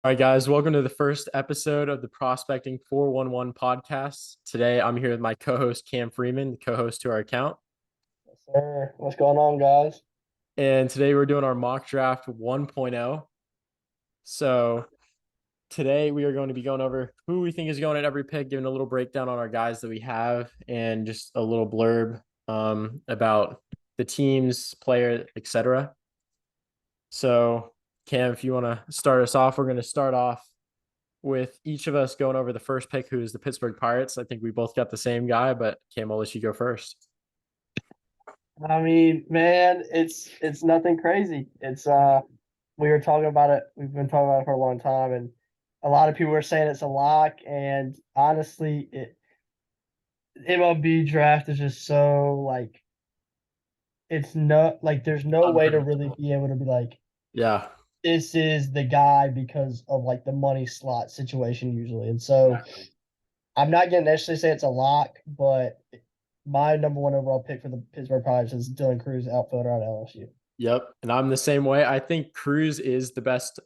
All right, guys, welcome to the first episode of the Prospecting411 podcast. Today, I'm here with my co-host Cam Freeman, the co-host to our account. Yes, sir. What's going on, guys? And today we're doing our mock draft 1.0. So today we are going to be going over who we think is going at every pick, giving a little breakdown on our guys that we have, and just a little blurb about the teams, player, etc. So, Cam, if you want to start us off, we're going to start off with each of us going over the first pick, who is the Pittsburgh Pirates. I think we both got the same guy, but Cam, I'll let you go first. I mean, man, it's nothing crazy. We were talking about it. We've been talking about it for a long time, and a lot of people are saying it's a lock. And honestly, it MLB draft is just so like it's no like there's no way to really Unpredictable. be able to be like Yeah. this is the guy because of like the money slot situation usually. And so Exactly. I'm not gonna necessarily say it's a lock, but my number one overall pick for the Pittsburgh Pirates is Dylan Cruz, outfielder out of LSU. Yep. And I'm the same way. I think Cruz is the best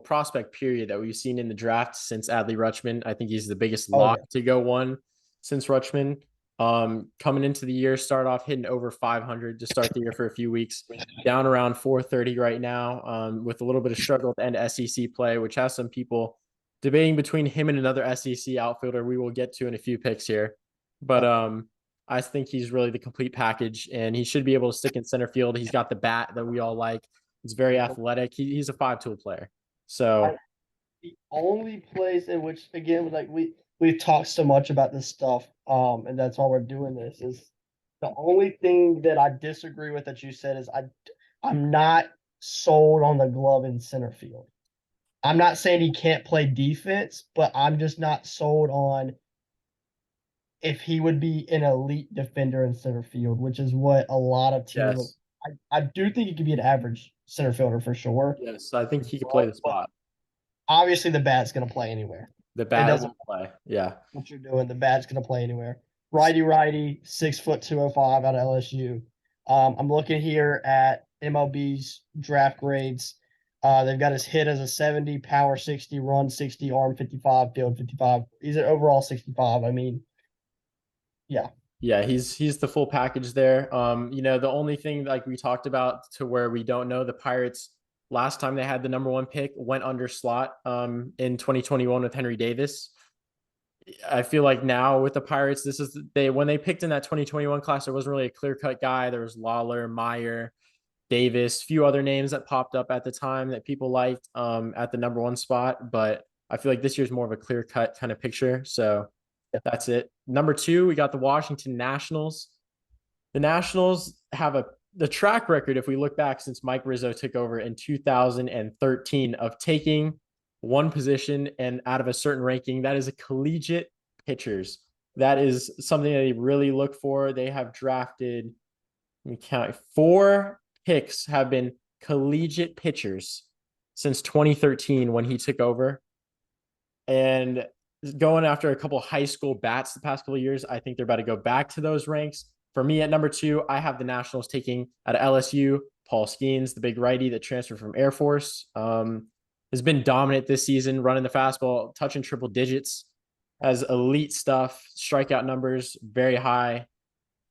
prospect period that we've seen in the draft since Adley Rutschman. I think he's the biggest Oh lock yeah. to go one since Rutschman. Coming into the year, start off hitting over 500 to start the year for a few weeks, down around 430 right now, with a little bit of struggle at the end of SEC play, which has some people debating between him and another SEC outfielder we will get to in a few picks here. But I think he's really the complete package, and he should be able to stick in center field. He's got the bat that we all like. He's very athletic. He's a five-tool player. I, So, the only place in which again like we've talked so much about this stuff, and that's why we're doing this is the only thing that I disagree with that you said is I'm not sold on the glove in center field. I'm not saying he can't play defense, but I'm just not sold on if he would be an elite defender in center field, which is what a lot of teams look. yes, I do think he could be an average center fielder for sure, yes, I think he could play the but spot. obviously the bat's going to play anywhere. The It bat doesn't will play. Yeah. what you're doing. The bat's going to play anywhere. Righty, 6 foot 205 out of LSU. I'm looking here at MLB's draft grades. They've got his hit as a 70, power 60, run 60, arm 55, field 55. He's an overall 65. I mean, yeah. Yeah, he's the full package there. The only thing like we talked about to where we don't know, the Pirates last time they had the number one pick went under slot in 2021 with Henry Davis. I feel like now with the Pirates, this is they when they picked in that 2021 class, there wasn't really a clear cut guy. There was Lawler, Meyer, Davis, few other names that popped up at the time that people liked at the number one spot. But I feel like this year's more of a clear cut kind of picture. So that's it. Number two, we got the Washington Nationals. The Nationals have the track record, if we look back since Mike Rizzo took over in 2013, of taking one position and out of a certain ranking. That is a collegiate pitchers. That is something that they really look for. They have drafted, let me count, four picks have been collegiate pitchers since 2013 when he took over. And going after a couple high school bats the past couple of years, I think they're about to go back to those ranks. For me at number two, I have the Nationals taking out of LSU, Paul Skeens, the big righty that transferred from Air Force. Has been dominant this season, running the fastball, touching triple digits, has elite stuff, strikeout numbers very high.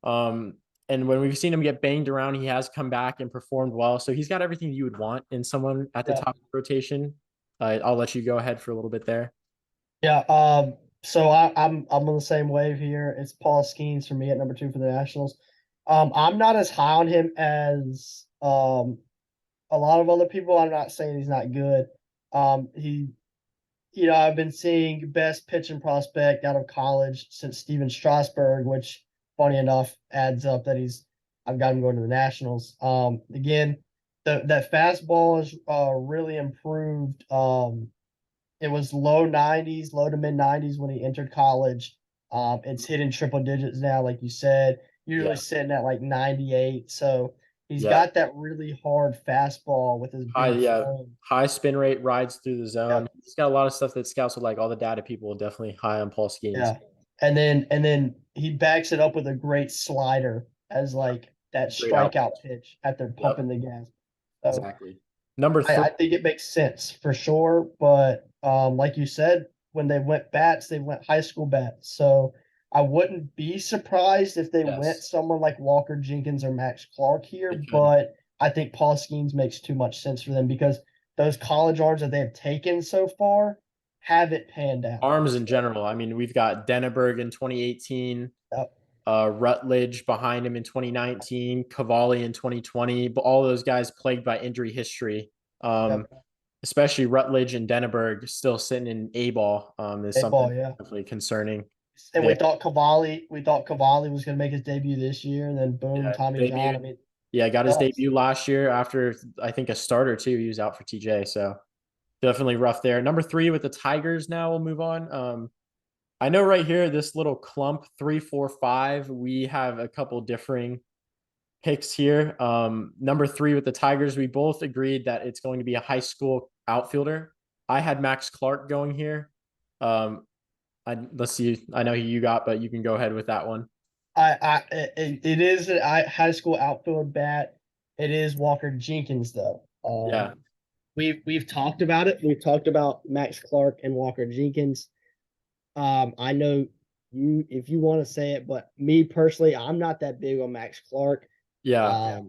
Um, and when we've seen him get banged around, he has come back and performed well. So he's got everything you would want in someone at the Yeah. top of the rotation. I'll let you go ahead for a little bit there. Yeah. So I'm on the same wave here. It's Paul Skeens for me at number two for the Nationals. I'm not as high on him as a lot of other people. I'm not saying he's not good. He I've been seeing best pitching prospect out of college since Steven Strasburg, which funny enough adds up that I've got him going to the Nationals. Again, that fastball is really improved. It was low 90s, low to mid 90s when he entered college. It's hitting triple digits now, like you said, usually Yeah. sitting at like 98. So he's Yeah. got that really hard fastball with his High, big yeah. frame. High spin rate, rides through the Yeah, zone. He's got a lot of stuff that scouts would like. All the data people are definitely high on Paul Skeens. yeah. And then he backs it up with a great slider as like that Great out. strikeout pitch at their Yep. pumping the gas. So Exactly. Number three. I think it makes sense for sure. But like you said, when they went bats, they went high school bats. So I wouldn't be surprised if they went Yes, someone like Walker Jenkins or Max Clark here. they could. But I think Paul Skeens makes too much sense for them because those college arms that they have taken so far haven't panned out. Arms in So, general. I mean, we've got Denneberg in 2018, yep, Rutledge behind him in 2019, Cavalli in 2020, but all those guys plagued by injury history. yep, Especially Rutledge and Denneberg still sitting in A ball is A something ball, yeah. definitely concerning And there. we thought Cavalli was going to make his debut this year, and then boom, Yeah, Tommy John. I debut. mean, Yeah, got his nuts. debut last year after I think a start or two. He was out for TJ, so definitely rough there. Number three with the Tigers. Now we'll move on. I know right here, this little clump 3, 4, 5. We have a couple differing picks here. Number three with the Tigers, we both agreed that it's going to be a high school outfielder. I had Max Clark going here. Um, let's see. I know who you got, but you can go ahead with that one. It is a high school outfield bat. It is Walker Jenkins though. Yeah, We've talked about it. We've talked about Max Clark and Walker Jenkins. I know you if you want to say it, but me personally, I'm not that big on Max Clark. yeah.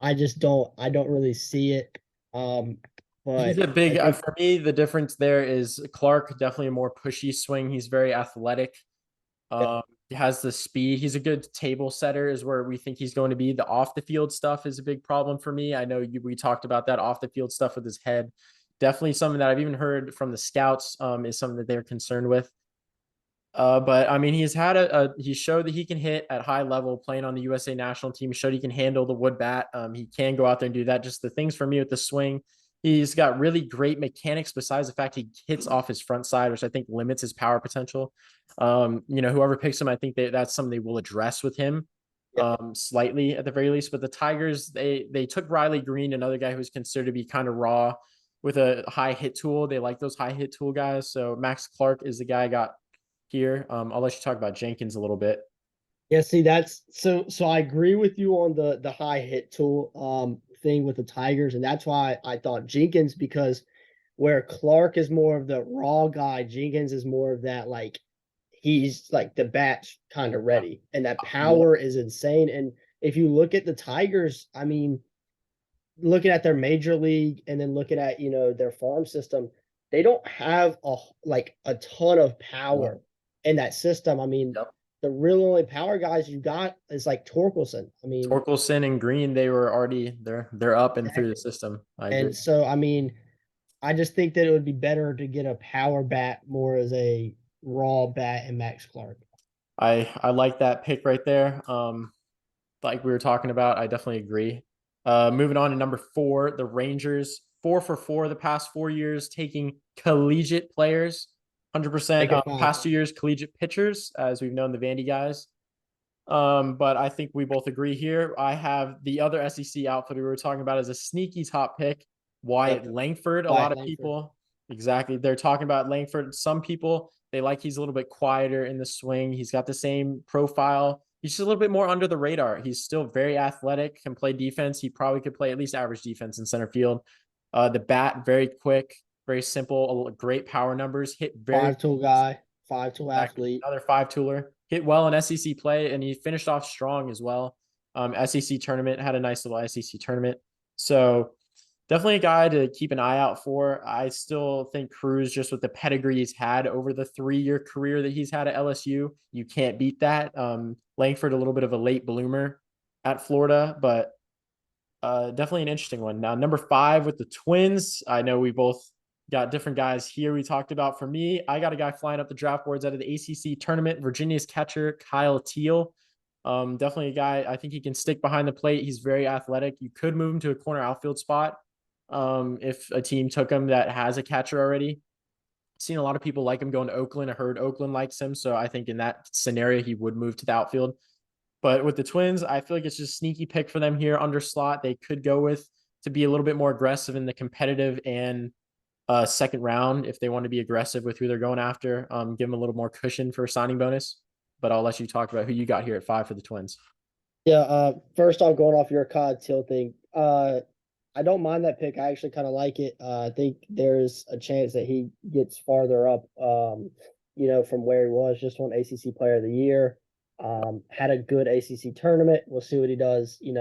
I just I don't really see it. Um, He's but a I big think for me. The difference there is Clark definitely a more pushy swing. He's very athletic. yeah, He has the speed. He's a good table setter, is where we think he's going to be. The off the field stuff is a big problem for me. I know we talked about that off the field stuff with his head. Definitely something that I've even heard from the scouts is something that they're concerned with. But I mean, he's had he showed that he can hit at high level playing on the USA national team. He showed he can handle the wood bat. He can go out there and do that. Just the things for me with the swing, he's got really great mechanics. Besides the fact he hits off his front side, which I think limits his power potential. Whoever picks him, I think that's something they will address with him, yeah. slightly at the very least. But the Tigers, they took Riley Green, another guy who's considered to be kind of raw with a high hit tool. They like those high hit tool guys. So Max Clark is the guy I got here. I'll let you talk about Jenkins a little bit. Yeah, see that's so I agree with you on the high hit tool thing with the Tigers, and that's why I thought Jenkins because where Clark is more of the raw guy, Jenkins is more of that like he's like the bat's kind of ready and that Yeah. power is insane. And if you look at the Tigers, I mean, looking at their major league and then looking at their farm system, they don't have a ton of Yeah. power in that system. I mean, Yep. the real only power guys you got is like Torkelson. I mean, Torkelson and Green, they were already they're up and through the system. I agree. and so I mean, I just think that it would be better to get a power bat more as a raw bat and Max Clark. I like that pick right there. Like we were talking about, I definitely agree. Moving on to number four, the Rangers, 4 for 4 the past 4 years, taking collegiate players, 100%. Make it fun. Past 2 years, collegiate pitchers, as we've known the Vandy guys. But I think we both agree here. I have the other SEC outfit we were talking about as a sneaky top pick, Wyatt Yep. Langford. A lot Wyatt of Langford. people, exactly, they're talking about Langford. Some people, they like he's a little bit quieter in the swing. He's got the same profile. He's just a little bit more under the radar. He's still very athletic, can play defense. He probably could play at least average defense in center field. The bat, very quick, very simple, great power numbers, hit very 5 tool guy, 5 tool exactly. athlete. Another five tooler. Hit well in SEC play, and he finished off strong as well. SEC tournament, had a nice little SEC tournament. So definitely a guy to keep an eye out for. I still think Cruz, just with the pedigree he's had over the 3-year career that he's had at LSU, you can't beat that. Langford, a little bit of a late bloomer at Florida, but definitely an interesting one. Now, number 5 with the Twins. I know we both got different guys here we talked about. For me, I got a guy flying up the draft boards out of the ACC tournament, Virginia's catcher, Kyle Teal. Definitely a guy, I think he can stick behind the plate. He's very athletic. You could move him to a corner outfield spot if a team took him that has a catcher already. Seen a lot of people like him going to Oakland. I heard Oakland likes him. So I think in that scenario, he would move to the outfield. But with the Twins, I feel like it's just a sneaky pick for them here under slot. They could go with to be a little bit more aggressive in the competitive and second round if they want to be aggressive with who they're going after. Give them a little more cushion for a signing bonus. But I'll let you talk about who you got here at 5 for the Twins. Yeah, first off, going off your COD Till thing, I don't mind that pick. I actually kind of like it. I think there's a chance that he gets farther up, from where he was. Just won ACC Player of the Year. Had a good ACC tournament. We'll see what he does, in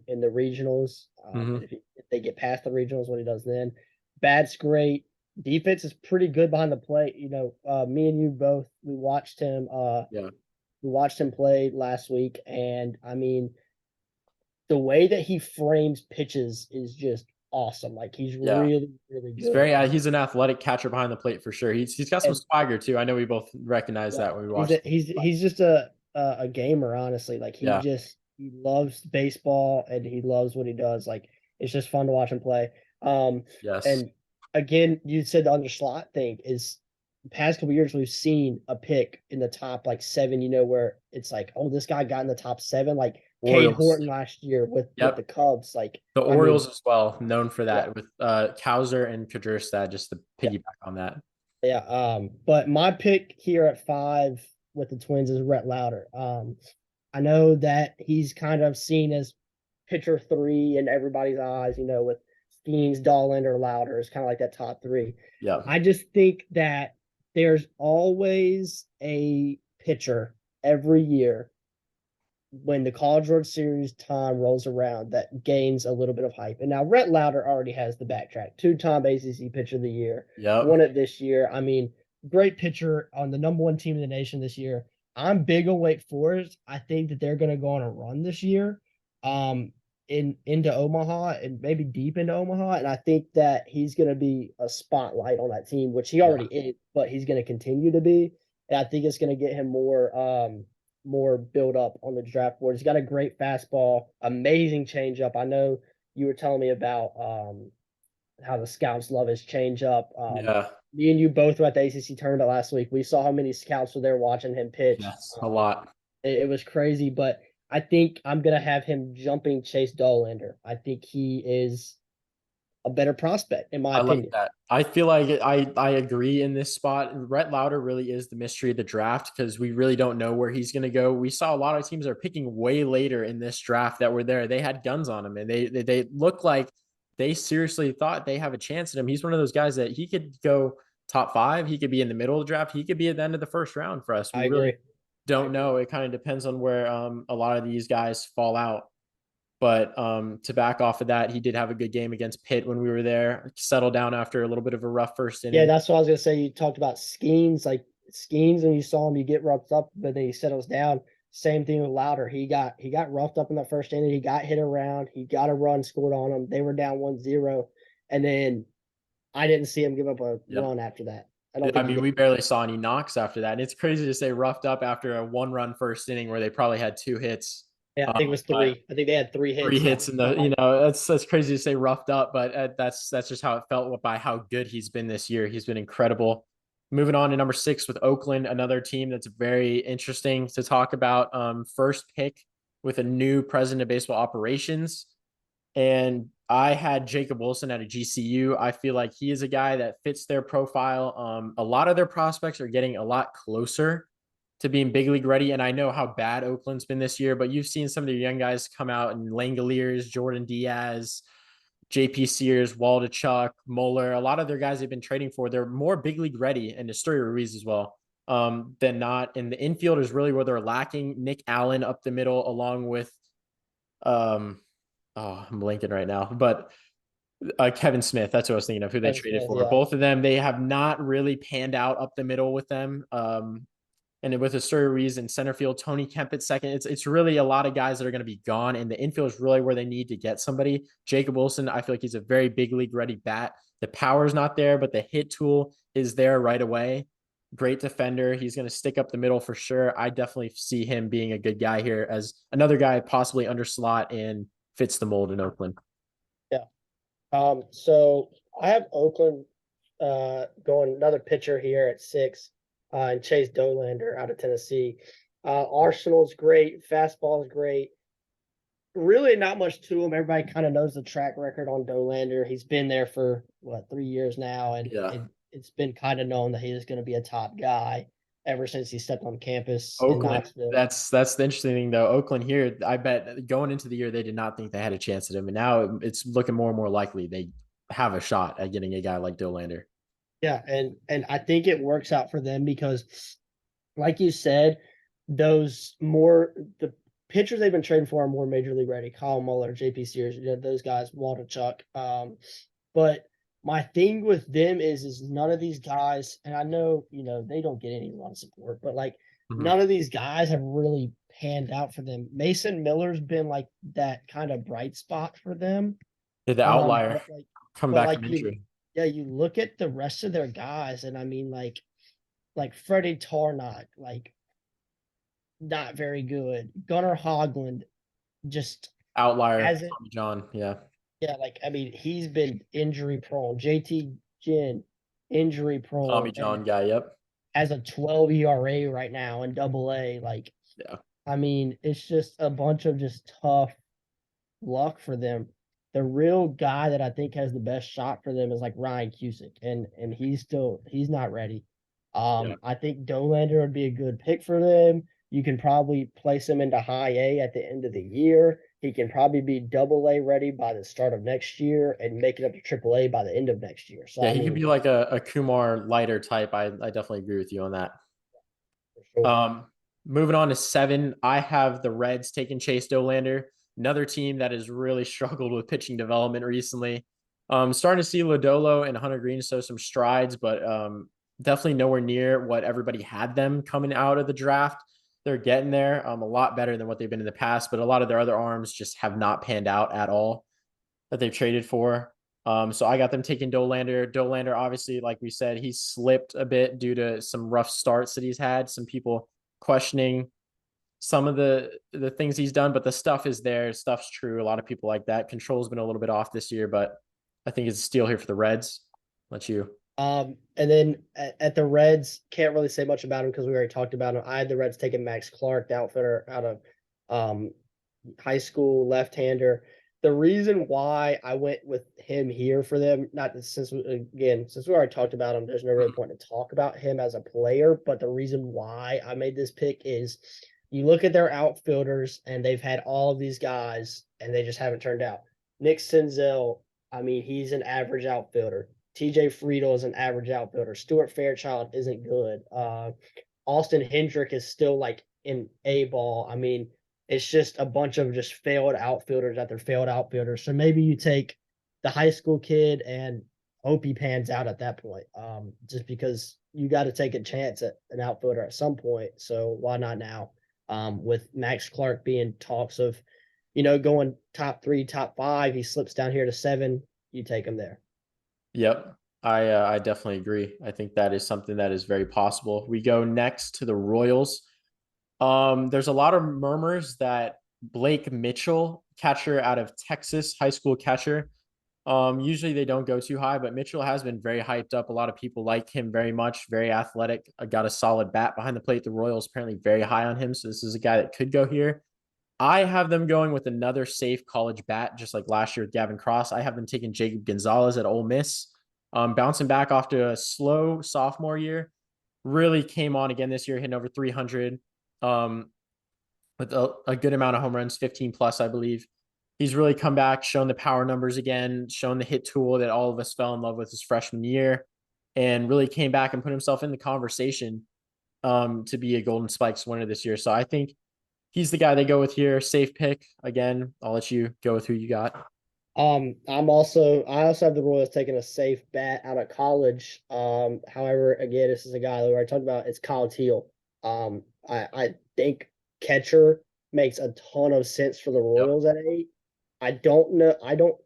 the regionals. Hmm. And if they get past the regionals, what he does then. Bat's great. Defense is pretty good behind the plate. Me and you both, we watched him. Yeah. We watched him play last week, and I mean, the way that he frames pitches is just awesome. Like he's Yeah. really, really He's good. very he's an athletic catcher behind the plate for sure. He's got some And swagger too. I know we both recognize yeah, that when we watched. he's just a gamer, honestly. Like Yeah. he loves baseball and he loves what he does. Like it's just fun to watch him play. Um, Yes. and again, you said the under slot thing is the past couple years we've seen a pick in the top like seven, where it's like, oh, this guy got in the top seven, like Cade Orioles. Horton last year with the Yep. Cubs. Like, The I mean, Orioles as well, known for yeah, that with Kauser and Kudrstad, just to yeah, piggyback on that. yeah. But my pick here at 5 with the Twins is Rhett Lauder. I know that he's kind of seen as pitcher 3 in everybody's eyes, with Skeens, Dollander, Lauder is kind of like that top 3. Yeah. I just think that there's always a pitcher every year when the College World Series time rolls around that gains a little bit of hype. And now Rhett Lauder already has the backtrack. 2-time ACC Pitcher of the Year, Yep. won it this year. I mean, great pitcher on the number 1 team in the nation this year. I'm big on Wake Forest. I think that they're going to go on a run this year, into Omaha and maybe deep into Omaha. And I think that he's going to be a spotlight on that team, which he Yeah. already is, but he's going to continue to be. And I think it's going to get him more build up on the draft board. He's got a great fastball, amazing changeup. I know you were telling me about how the scouts love his changeup. Yeah. Me and you both were at the ACC tournament last week. We saw how many scouts were there watching him pitch. Yes. A lot. It was crazy, but I think I'm gonna have him jumping Chase Dollander. I think he is a better prospect, in my I like opinion. that. I feel like I agree in this spot. Rhett Lauder really is the mystery of the draft because we really don't know where he's going to go. We saw a lot of teams are picking way later in this draft that were there. They had guns on him, and they look like they seriously thought they have a chance at him. He's one of those guys that he could go top 5. He could be in the middle of the draft. He could be at the end of the first round for us. We I really agree. don't know. It kind of depends on where a lot of these guys fall out. But to back off of that, he did have a good game against Pitt when we were there. Settled down after a little bit of a rough first Yeah, inning. that's what I was gonna say. You talked about Skeens, like Skeens, and you saw him, you get roughed up, but then he settles down. Same thing with Louder. He got roughed up in the first inning. He got hit around. He got a run scored on him. They were down 1-0. And then I didn't see him give up a Yep. run after that. I don't I think he mean, did. we barely saw any knocks after that. And it's crazy to say roughed up after a 1-run first inning where they probably had 2 hits. Yeah, I think it was But 3. I think they had 3 hits. 3 hits in the, that's crazy to say roughed up, but that's just how it felt by how good he's been this year. He's been incredible. Moving on to number 6 with Oakland, another team that's very interesting to talk about. First pick with a new president of baseball operations. And I had Jacob Wilson at a GCU. I feel like he is a guy that fits their profile. A lot of their prospects are getting a lot closer to being big league ready. And I know how bad Oakland's been this year, but you've seen some of their young guys come out and Langoliers, Jordan Diaz, JP Sears, Waldachuk, Moeller. A lot of their guys they've been trading for, they're more big league ready, and Nestory Ruiz as well. Than not. And the infield is really where they're lacking. Nick Allen up the middle, along with um, oh, I'm blanking right now, but Kevin Smith. That's what I was thinking of, who they Kevin traded Smith, for. yeah. Both of them, they have not really panned out up the middle with them. And with a Ruiz in center field, Tony Kemp at second, it's really a lot of guys that are going to be gone, and the infield is really where they need to get somebody. Jacob Wilson, I feel like he's a very big league ready bat. The power is not there, but the hit tool is there right away. Great defender. He's going to stick up the middle for sure. I definitely see him being a good guy here as another guy possibly under slot and fits the mold in Oakland. Yeah. So I have Oakland going another pitcher here at 6, and Chase Dollander out of Tennessee. Arsenal's great, fastball is great. Really not much to him. Everybody kind of knows the track record on Dollander. He's been there for 3 years now, and Yeah. it's been kind of known that he is going to be a top guy. ever since he stepped on campus in Oakland. Knoxville. That's the interesting thing though. Oakland here, I bet going into the year they did not think they had a chance at him, and now it's looking more and more likely they have a shot at getting a guy like Dolander. Yeah, and I think it works out for them because, like you said, those more the pitchers they've been trading for are more major league ready. Kyle Muller, JP Sears, you know, those guys, Walter Chuck. But my thing with them is none of these guys, and I know they don't get any lot of support, but like Mhm. none of these guys have really panned out for them. Mason Miller's been like that kind of bright spot for them. Yeah, the outlier But like, come but back like from you, injury. yeah, you look at the rest of their guys, and I mean like Freddie Tarnok, like not very good. Gunnar Hoglund just Outlier, hasn't. Tommy John. Yeah. Yeah, like I mean, he's been injury prone. JT Ginn, injury Tommy prone, and John guy. Yep. has a 12 ERA right now in Double A. Like, Yeah. I mean, it's just a bunch of just tough luck for them. The real guy that I think has the best shot for them is like Ryan Cusick, and he's not ready. Yeah. I think Dolander would be a good pick for them. You can probably place him into high A at the end of the year. He can probably be double A ready by the start of next year and make it up to triple A by the end of next year. So Yeah, I he could mean, be like a Kumar lighter type. I definitely agree with you on that. for sure. Moving on to 7, I have the Reds taking Chase Dolander, another team that has really struggled with pitching development recently. Starting to see Lodolo and Hunter Green show some strides, but definitely nowhere near what everybody had them coming out of the draft. They're getting there, a lot better than what they've been in the past, but a lot of their other arms just have not panned out at all that they've traded for. So I got them taking Dolander. Dolander, obviously, like we said, he's slipped a bit due to some rough starts that he's had. Some people questioning some of the things he's done, but the stuff is there. Stuff's true. A lot of people like that. Control's been a little bit off this year, but I think it's a steal here for the Reds. Let you. And then at the Reds, can't really say much about him because we already talked about him. I had the Reds taking Max Clark, the outfitter out of um, high school left-hander. The reason why I went with him here for them, not since again, since we already talked about him, there's no really point to talk about him as a player. But the reason why I made this pick is you look at their outfielders and they've had all of these guys and they just haven't turned out. Nick Senzel, I mean, he's an average outfielder. TJ Friedel is an average outfielder. Stuart Fairchild isn't good. Austin Hendrick is still like in A ball. I mean, it's just a bunch of just failed outfielders at their failed outfielders. So maybe you take the high school kid and hope he pans out at that point. Just because you got to take a chance at an outfielder at some point. So why not now? With Max Clark being talks of, going top 3, top 5, he slips down here to 7. You take him there. Yep. I definitely agree. I think that is something that is very possible. We go next to the Royals. There's a lot of murmurs that Blake Mitchell, catcher out of Texas, high school catcher. Usually they don't go too high, but Mitchell has been very hyped up. A lot of people like him very much, very athletic. Got a solid bat behind the plate. The Royals apparently very high on him, so this is a guy that could go here. I have them going with another safe college bat, just like last year with Gavin Cross. I have them taking Jacob Gonzalez at Ole Miss, bouncing back after a slow sophomore year. Really came on again this year, hitting over 300. Um, with a good amount of home runs, 15 plus, I believe. He's really come back, shown the power numbers again, shown the hit tool that all of us fell in love with his freshman year, and really came back and put himself in the conversation to be a Golden Spikes winner this year. So I think he's the guy they go with here. Safe pick. Again, I'll let you go with who you got. I also have the Royals taking a safe bat out of college. However, again, this is a guy that we already talked about. It's Kyle Teal. I think catcher makes a ton of sense for the Yep. Royals at 8. I don't know. I don't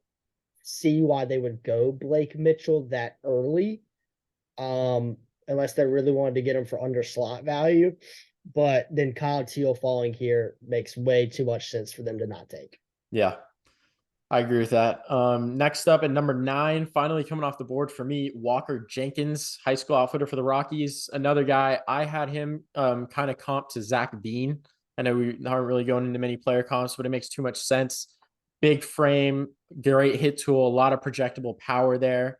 see why they would go Blake Mitchell that early, unless they really wanted to get him for under slot value. But then Kyle Teal falling here makes way too much sense for them to not take. Yeah, I agree with that. Next up at number 9, finally coming off the board for me, Walker Jenkins, high school outfitter for the Rockies. Another guy, I had him kind of comp to Zach Bean. I know we aren't really going into many player comps, but it makes too much sense. Big frame, great hit tool, a lot of projectable power there.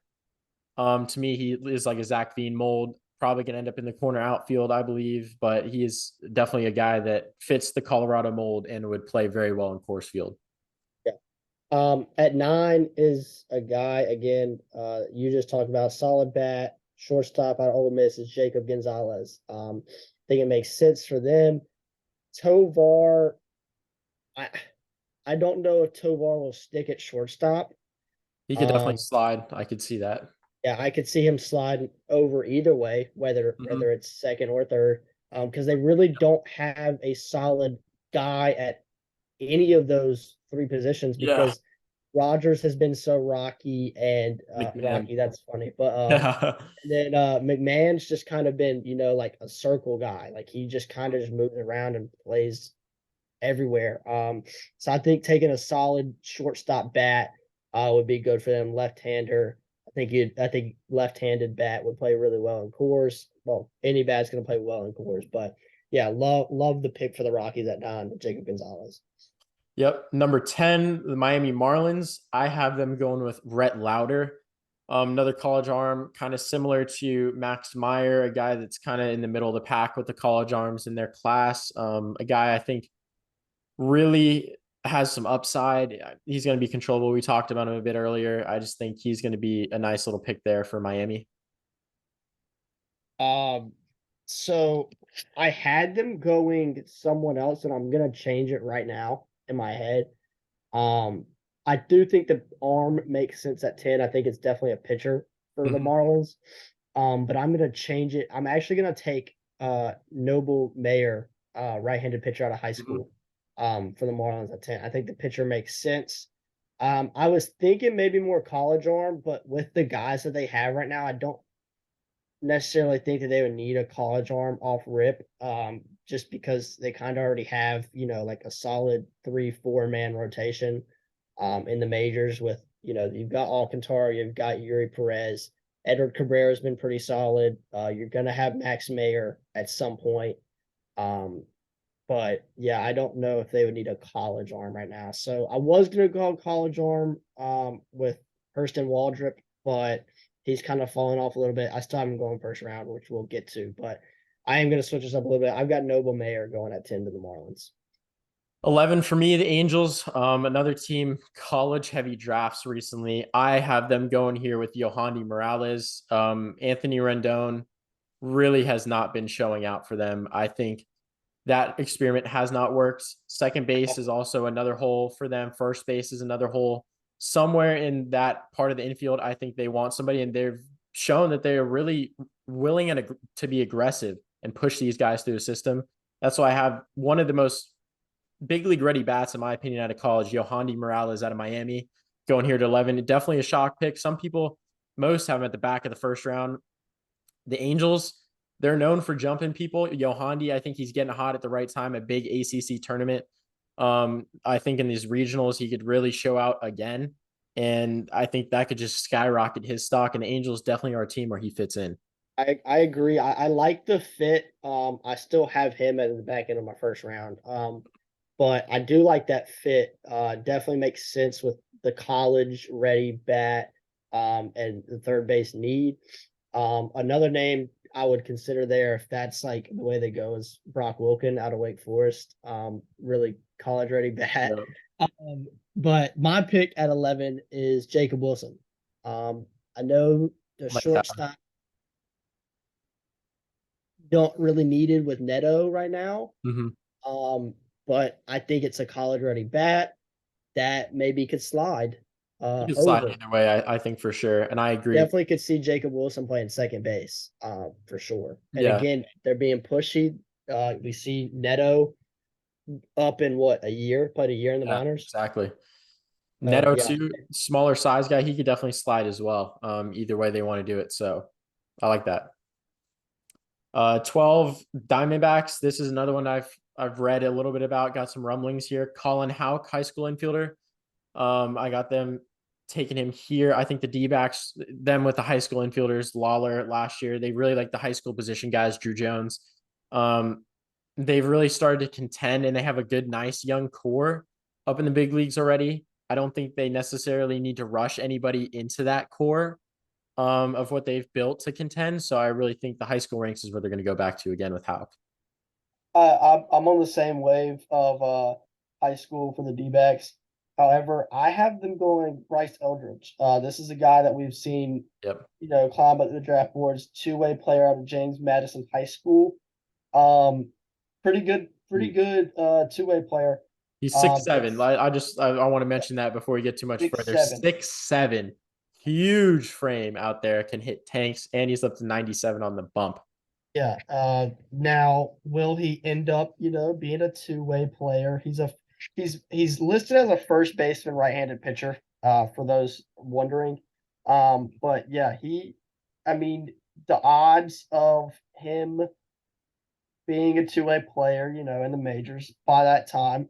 To me, he is like a Zach Bean mold. probably going to end up in the corner outfield, I believe, but he is definitely a guy that fits the Colorado mold and would play very well in Coors Field. Yeah. At 9 is a guy again. You just talked about solid bat, shortstop out of Ole Miss is Jacob Gonzalez. I think it makes sense for them. Tovar, I I don't know if Tovar will stick at shortstop. He could definitely Um, slide. I could see that. yeah, I could see him sliding over either way, whether Mhm. whether it's second or third, because they really don't have a solid guy at any of those three positions Yeah. because Rogers has been so rocky and McMahon. rocky. That's funny, but Yeah. and then McMahon's just kind of been like a circle guy. Like he just kind of just moves around and plays everywhere. So I think taking a solid shortstop bat would be good for them. Left-hander. I think left-handed bat would play really well in Coors. Well, any bat's going to play well in Coors, but yeah, love the pick for the Rockies at 9 with Jacob Gonzalez. Yep. Number 10, the Miami Marlins. I have them going with Rhett Lauder. Another college arm, kind of similar to Max Meyer, a guy that's kind of in the middle of the pack with the college arms in their class. A guy I think really has some upside. He's going to be controllable. We talked about him a bit earlier. I just think he's going to be a nice little pick there for Miami. Um, so I had them going someone else, and I'm gonna change it right now in my head. Um, I do think the arm makes sense at 10. I think it's definitely a pitcher for the Mhm. Marlins. But I'm gonna change it. I'm actually gonna take Noble Mayer, right-handed pitcher out of high Mhm. school, for the Marlins at 10. I think the pitcher makes sense. I was thinking maybe more college arm, but with the guys that they have right now, I don't necessarily think that they would need a college arm off rip, just because they kind of already have, like a solid 3, 4 man rotation, in the majors with, you've got Alcantara, you've got Yuri Perez, Edward Cabrera has been pretty solid. You're going to have Max Mayer at some point. Um, but yeah, I don't know if they would need a college arm right now. So I was gonna go college arm with Hurston Waldrop, but he's kind of fallen off a little bit. I still have him going first round, which we'll get to, but I am gonna switch this up a little bit. I've got Noble Mayer going at 10 to the Marlins. 11 for me, the Angels. Another team, college heavy drafts recently. I have them going here with Yohandy Morales. Anthony Rendon really has not been showing out for them. I think that experiment has not worked. Second base is also another hole for them. First base is another hole. Somewhere in that part of the infield, I think they want somebody, and they've shown that they are really willing to be aggressive and push these guys through the system. That's why I have one of the most big league ready bats, in my opinion, out of college, Yohandy Morales out of Miami, going here to 11. Definitely a shock pick. Some people, most have him at the back of the first round. The Angels, they're known for jumping people. Yohandy, I think he's getting hot at the right time, a big ACC tournament. I think in these regionals, he could really show out again. And I think that could just skyrocket his stock. And the Angels definitely are a team where he fits in. I agree. I like the fit. I still have him at the back end of my first round. But I do like that fit. Definitely makes sense with the college ready bat, and the third base need. Another name I would consider there, if that's like the way they go, is Brock Wilken out of Wake Forest. Really college ready bat. Yeah, But my pick at 11 is Jacob Wilson. I know the like that. shortstop don't really need it with Neto right now. Mm-hmm. Um, but I think it's a college ready bat that maybe could slide He could slide over. either way, I think for sure. And I agree. Definitely could see Jacob Wilson playing second base, for sure. And Yeah. again, they're being pushy. We see Neto up in what, a year, played a year in the Yeah, minors. exactly. So Neto yeah, too, smaller size guy. He could definitely slide as well. Either way they want to do it. So I like that. 12 Diamondbacks. This is another one I've read a little bit about. Got some rumblings here. Colin Houck, high school infielder. I got them taking him here. I think the D-backs, them with the high school infielders, Lawler last year, they really like the high school position guys, Drew Jones. Um, they've really started to contend, and they have a good, nice young core up in the big leagues already. I don't think they necessarily need to rush anybody into that core. of what they've built to contend. So I really think the high school ranks is where they're going to go back to again with Houck. I'm on the same wave of high school for the D-backs. However, I have them going Bryce Eldridge. This is a guy that we've seen, Yep. climb up the draft boards. Two-way player out of James Madison High School. Um, pretty good two-way player. He's 6'7". It's I want to mention that before we get too much six further. seven. 6'7", huge frame out there, can hit tanks, and he's up to 97 on the bump. Yeah. Now will he end up, being a two-way player? He's listed as a first baseman, right-handed pitcher, for those wondering. But yeah, I mean, the odds of him being a two-way player, in the majors by that time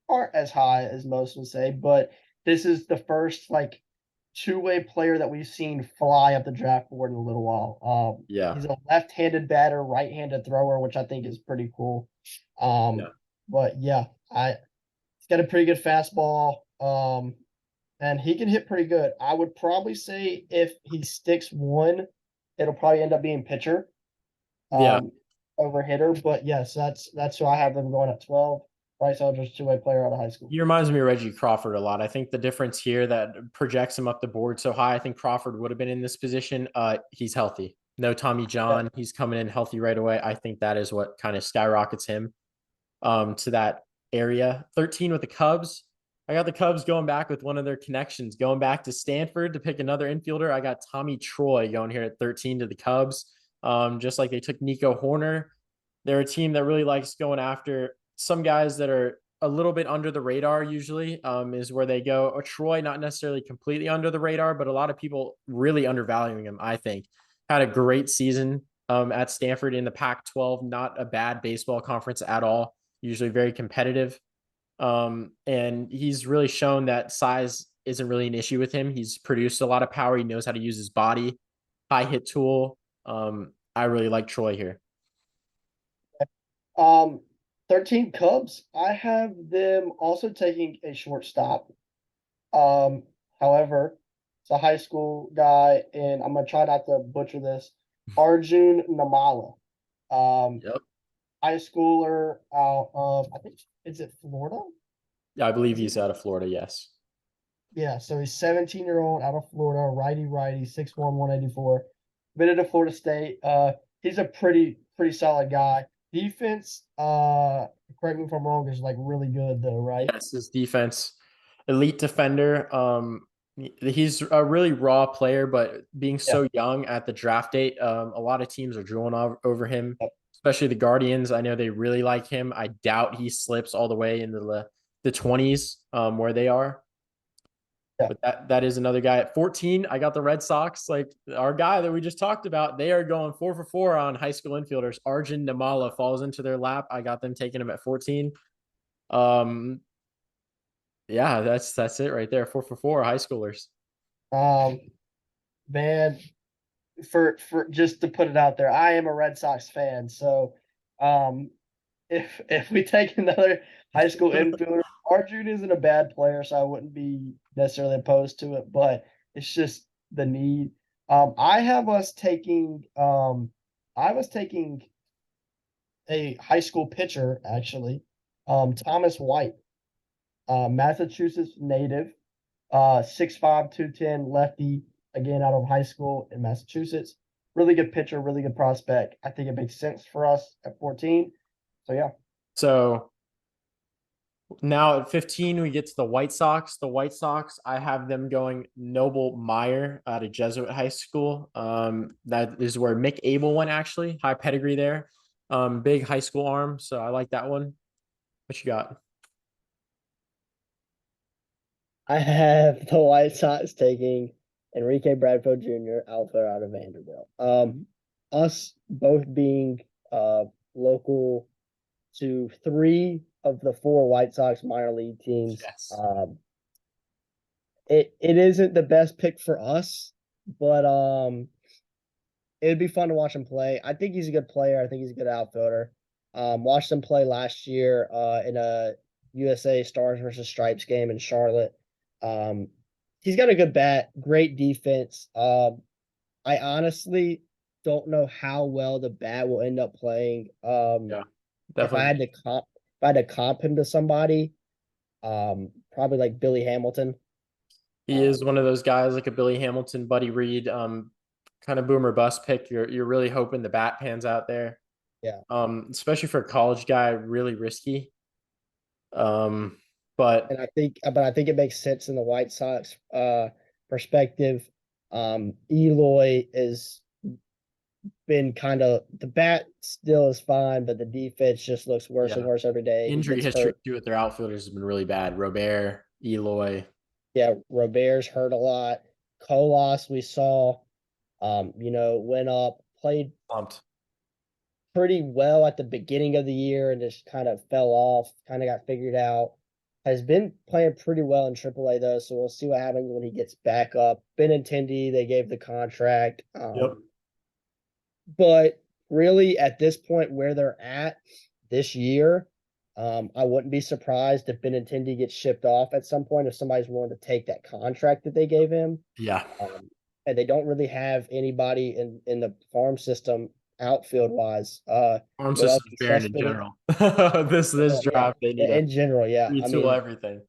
aren't as high as most would say, but this is the first like two-way player that we've seen fly up the draft board in a little while. Yeah. He's a left-handed batter, right-handed thrower, which I think is pretty cool. Um, Yeah. but yeah, I he's got a pretty good fastball. And he can hit pretty good. I would probably say if he sticks one, it'll probably end up being pitcher, Yeah. um, over hitter. But yes, that's who I have them going at 12. Bryce Eldridge, two-way player out of high school. He reminds me of Reggie Crawford a lot. I think the difference here that projects him up the board so high, I think Crawford would have been in this position. He's healthy. No Tommy Yeah. John. He's coming in healthy right away. I think that is what kind of skyrockets him to that area. 13 with the Cubs. I got the Cubs going back with one of their connections, going back to Stanford to pick another infielder. I got Tommy Troy going here at 13 to the Cubs. Just like they took Nico Horner. They're a team that really likes going after some guys that are a little bit under the radar usually is where they go. Or Troy, not necessarily completely under the radar, but a lot of people really undervaluing him, I think. Had a great season at Stanford in the Pac 12, not a bad baseball conference at all, usually very competitive. And he's really shown that size isn't really an issue with him. He's produced a lot of power. He knows how to use his body, high hit tool. I really like Troy here. Um, 13 Cubs. I have them also taking a shortstop. Um, However, it's a high school guy, and I'm gonna try not to butcher this. Arjun Namala. Um, Yep. High schooler out of, I think, is it Florida? Yeah, I believe Is he? he's out of Florida. Yes. Yeah, so he's 17-year-old out of Florida, righty, 6'1", 184. Been to Florida State. He's a pretty solid guy. Defense, correct me if I'm wrong, is like really good though, right? Yes, his defense, elite defender. He's a really raw player, but being Yeah. so young at the draft date, a lot of teams are drooling over him, Yep. especially the Guardians. I know they really like him. I doubt he slips all the way into the 20s where they are. Yeah. But that is another guy at 14. I got the Red Sox, like our guy that we just talked about. They are going 4 for 4 on high school infielders. Arjun Namala falls into their lap. I got them taking him at 14. Um, yeah, that's it right there. 4 for 4 high schoolers. Um, Man, for just to put it out there, I am a Red Sox fan. So, um, if we take another high school infielder, Arjun isn't a bad player, so I wouldn't be necessarily opposed to it. But it's just the need. I have us taking. I was taking a high school pitcher actually, Thomas White, Massachusetts native, 6'5", 210 lefty, again out of high school in Massachusetts. Really good pitcher, really good prospect. I think it makes sense for us at 14. So yeah. So now at 15, we get to the White Sox. The White Sox, I have them going Noble Meyer out of Jesuit High School. That is where Mick Abel went, actually. High pedigree there. Big high school arm. So I like that one. What you got? I have the White Sox taking Enrique Bradfield Jr., outfielder out of Vanderbilt. Us both being local to three of the four White Sox minor league teams. Yes. It isn't the best pick for us, but it'd be fun to watch him play. I think he's a good player. I think he's a good outfielder. Watched him play last year in a USA Stars versus Stripes game in Charlotte. Um, he's got a good bat, great defense. I honestly don't know how well the bat will end up playing. Yeah, If I definitely. had to comp, if I had to comp him to somebody, probably like Billy Hamilton. He Um, is one of those guys like a Billy Hamilton, Buddy Reed, kind of boomer bust pick. You're really hoping the bat pans out there. yeah, Especially for a college guy, really risky. Um, but and I think it makes sense in the White Sox perspective. Eloy has been kind of the bat still is fine, but the defense just looks worse and yeah, worse every day. He injury gets history hurt. too with their outfielders has been really bad. Robert, Eloy, Yeah, Robert's hurt a lot. Colas, we saw, went up, played pumped. pretty well at the beginning of the year and just kind of fell off, kind of got figured out. Has been playing pretty well in AAA though, so we'll see what happens when he gets back up. Benintendi, they gave the contract. Yep. But really at this point where they're at this year, I wouldn't be surprised if Benintendi gets shipped off at some point if somebody's willing to take that contract that they gave him. Yeah. Um, and they don't really have anybody in the farm system outfield wise. Farm Yoelqui system's barren in Cespedes, general. This yeah, draft, they need to in general, yeah. I retool mean, everything.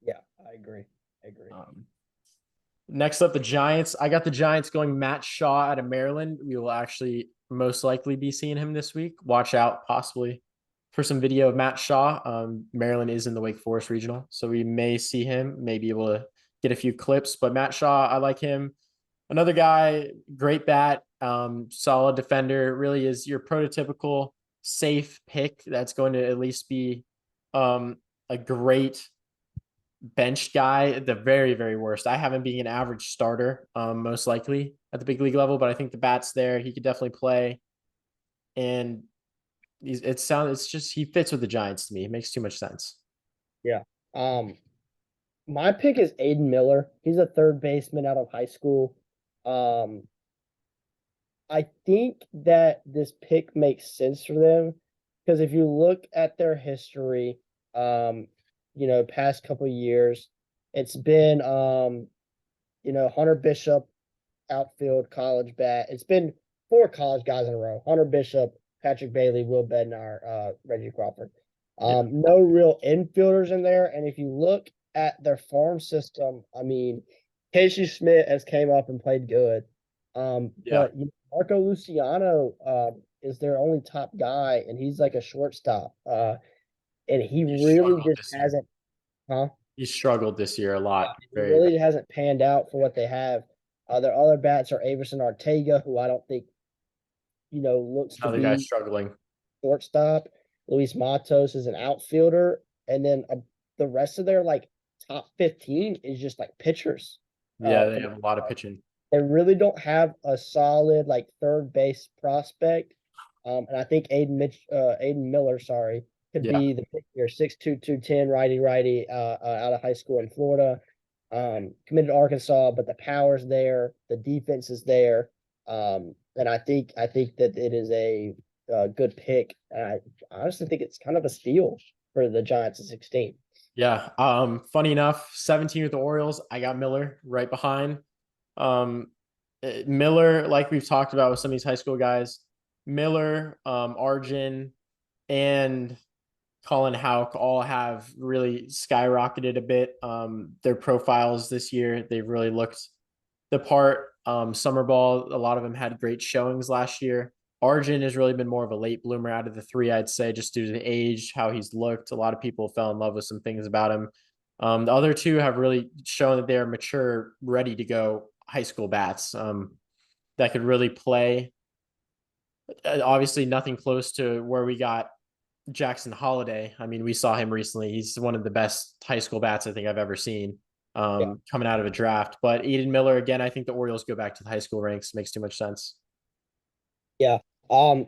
yeah, I agree. I agree. Um, Next up, the Giants. I got the Giants going Matt Shaw out of Maryland. We will actually most likely be seeing him this week. Watch out, possibly, for some video of Matt Shaw. Maryland is in the Wake Forest Regional, so we may see him, may be able to get a few clips. But Matt Shaw, I like him. Another guy, great bat, solid defender, really is your prototypical safe pick that's going to at least be a great bench guy at the very, very worst. I have him being an average starter, most likely at the big league level, but I think the bat's there. He could definitely play. And it's just, he fits with the Giants to me. It makes too much sense. Yeah. Um, my pick is Aiden Miller. He's a third baseman out of high school. Um, I think that this pick makes sense for them because if you look at their history, um, past couple of years, it's been Hunter Bishop, outfield college bat. It's been four college guys in a row: Hunter Bishop, Patrick Bailey, Will Bednar, Reggie Crawford. Yeah. No real infielders in there. And if you look at their farm system, I mean, Casey Schmidt has came up and played good. Yeah. But Marco Luciano is their only top guy, and he's like a shortstop. And he He really struggled just this year. hasn't, huh? He struggled this year a lot. He Very, very. really hasn't panned out for what they have. Their other bats are Averson Ortega, who I don't think looks to Another guy be struggling. shortstop. Luis Matos is an outfielder, and then the rest of their like top 15 is just like pitchers. Yeah, For they the have a lot of pitching. They really don't have a solid like third base prospect. And I think Aiden Miller, sorry, could Yeah. be the pick here, 6'2", 210, righty, out of high school in Florida. Committed to Arkansas, but the power's there, the defense is there. And I think that it is a good pick. And I honestly think it's kind of a steal for the Giants at 16. Yeah. Funny enough, 17 with the Orioles. I got Miller right behind. Um, Miller, like we've talked about with some of these high school guys, Miller, Arjun, and Colin Houck all have really skyrocketed a bit. Their profiles this year, they've really looked the part. Summer ball, a lot of them had great showings last year. Arjun has really been more of a late bloomer out of the three, I'd say, just due to the age, how he's looked. A lot of people fell in love with some things about him. The other two have really shown that they're mature, ready to go high school bats that could really play. Obviously, nothing close to where we got Jackson Holiday. I mean, we saw him recently. He's one of the best high school bats I think I've ever seen Yeah. coming out of a draft. But Eden Miller, again, I think the Orioles go back to the high school ranks. Makes too much sense. Yeah.